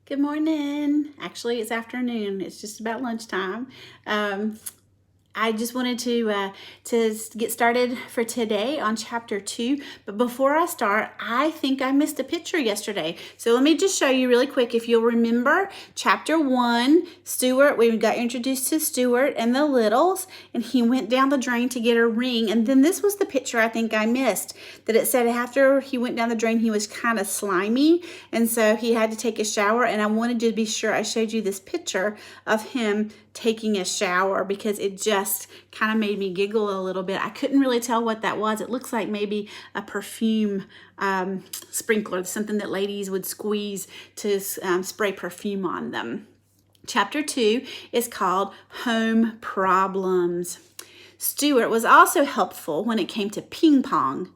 Good morning. Actually, it's afternoon. It's just about lunchtime. I just wanted to get started for today on chapter 2. But before I start, I think I missed a picture yesterday. So let me just show you really quick. If you'll remember, chapter 1, Stuart, we got introduced to Stuart and the Littles, and he went down the drain to get a ring. And then this was the picture I think I missed, that it said after he went down the drain, he was kind of slimy. And so he had to take a shower. And I wanted to be sure I showed you this picture of him taking a shower because it just kind of made me giggle a little bit. I couldn't really tell what that was. It looks like maybe a perfume sprinkler, something that ladies would squeeze to spray perfume on them. Chapter 2 is called Home Problems. Stuart was also helpful when it came to ping pong.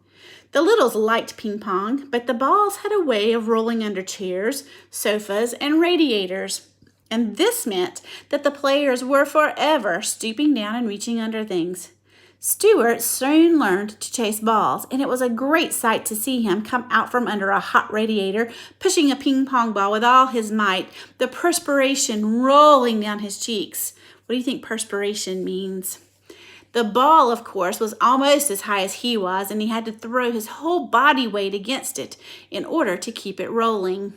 The Littles liked ping pong, but the balls had a way of rolling under chairs, sofas, and radiators. And this meant that the players were forever stooping down and reaching under things. Stuart soon learned to chase balls, and it was a great sight to see him come out from under a hot radiator, pushing a ping pong ball with all his might, the perspiration rolling down his cheeks. What do you think perspiration means? The ball, of course, was almost as high as he was, and he had to throw his whole body weight against it in order to keep it rolling.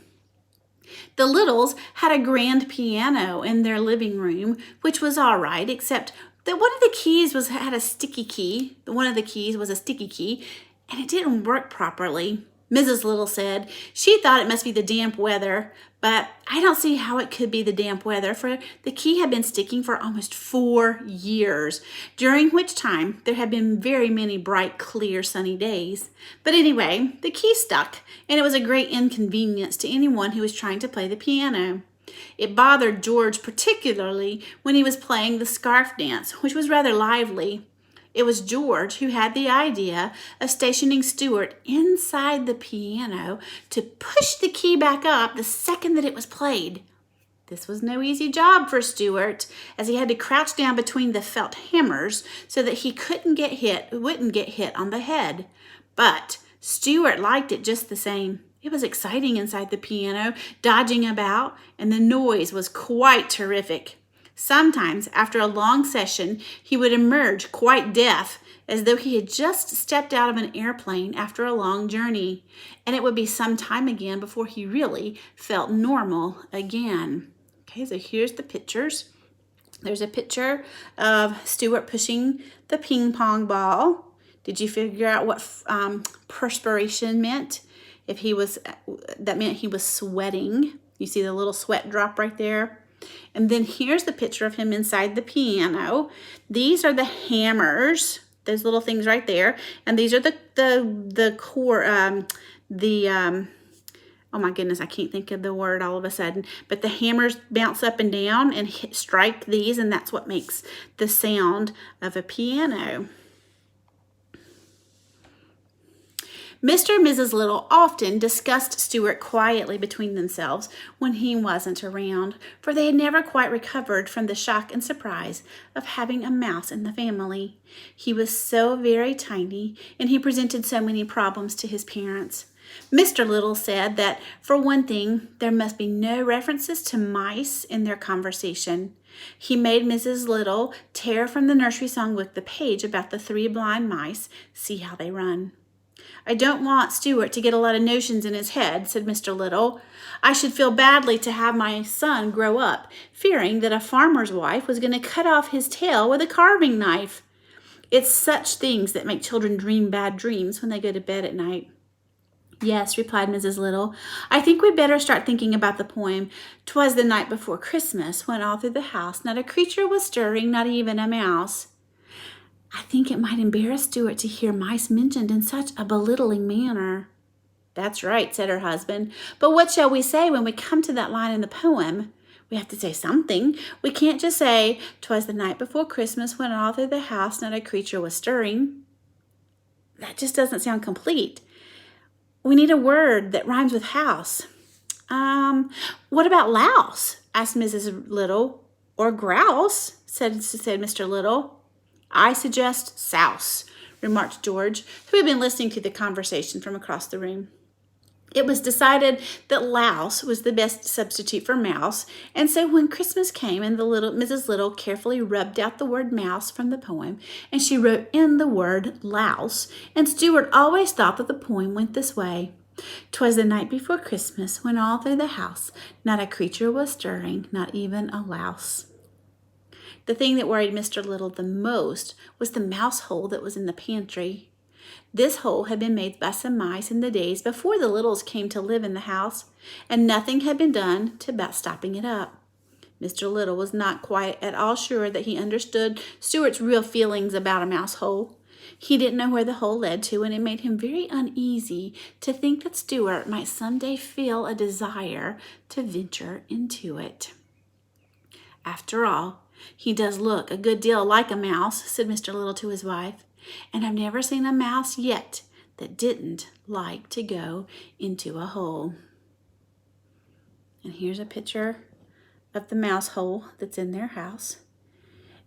The Littles had a grand piano in their living room, which was all right, except that one of the keys had a sticky key. One of the keys was a sticky key, and it didn't work properly. Mrs. Little said she thought it must be the damp weather, but I don't see how it could be the damp weather, for the key had been sticking for almost 4 years, during which time there had been very many bright, clear, sunny days. But anyway, the key stuck, and it was a great inconvenience to anyone who was trying to play the piano. It bothered George particularly when he was playing the scarf dance, which was rather lively. It was George who had the idea of stationing Stuart inside the piano to push the key back up the second that it was played. This was no easy job for Stuart, as he had to crouch down between the felt hammers so that he wouldn't get hit on the head. But Stuart liked it just the same. It was exciting inside the piano, dodging about, and the noise was quite terrific. Sometimes, after a long session, he would emerge quite deaf, as though he had just stepped out of an airplane after a long journey, and it would be some time again before he really felt normal again. Okay, so here's the pictures. There's a picture of Stuart pushing the ping pong ball. Did you figure out what perspiration meant? That meant he was sweating. You see the little sweat drop right there? And then here's the picture of him inside the piano. These are the hammers, those little things right there. And these are the core, oh my goodness, I can't think of the word all of a sudden. But the hammers bounce up and down and strike these, and that's what makes the sound of a piano. Mr. and Mrs. Little often discussed Stuart quietly between themselves when he wasn't around, for they had never quite recovered from the shock and surprise of having a mouse in the family. He was so very tiny, and he presented so many problems to his parents. Mr. Little said that, for one thing, there must be no references to mice in their conversation. He made Mrs. Little tear from the nursery songbook the page about the 3 blind mice. See how they run. I don't want Stuart to get a lot of notions in his head, said Mr. Little. I should feel badly to have my son grow up, fearing that a farmer's wife was going to cut off his tail with a carving knife. It's such things that make children dream bad dreams when they go to bed at night. Yes, replied Mrs. Little. I think we'd better start thinking about the poem, "'Twas the night before Christmas, when all through the house not a creature was stirring, not even a mouse." I think it might embarrass Stuart to hear mice mentioned in such a belittling manner. That's right, said her husband. But what shall we say when we come to that line in the poem? We have to say something. We can't just say, "'Twas the night before Christmas, when all through the house not a creature was stirring." That just doesn't sound complete. We need a word that rhymes with house. What about louse? Asked Mrs. Little. Or grouse, said Mr. Little. I suggest souse, remarked George, who had been listening to the conversation from across the room. It was decided that louse was the best substitute for mouse, and so when Christmas came and Mrs. Little carefully rubbed out the word mouse from the poem, and she wrote in the word louse, and Stuart always thought that the poem went this way. 'Twas the night before Christmas, when all through the house not a creature was stirring, not even a louse. The thing that worried Mr. Little the most was the mouse hole that was in the pantry. This hole had been made by some mice in the days before the Littles came to live in the house, and nothing had been done about stopping it up. Mr. Little was not quite at all sure that he understood Stuart's real feelings about a mouse hole. He didn't know where the hole led to, and it made him very uneasy to think that Stuart might someday feel a desire to venture into it. After all, he does look a good deal like a mouse, said Mr. Little to his wife, and I've never seen a mouse yet that didn't like to go into a hole. And here's a picture of the mouse hole that's in their house.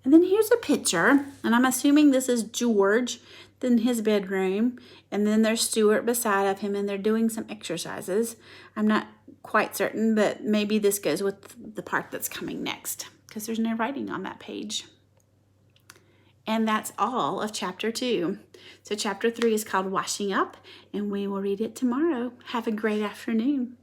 And then here's a picture, and I'm assuming this is George in his bedroom, and then there's Stuart beside of him, and they're doing some exercises. I'm not quite certain, but maybe this goes with the part that's coming next, because there's no writing on that page. And that's all of chapter 2. So chapter 3 is called Washing Up, and we will read it tomorrow. Have a great afternoon.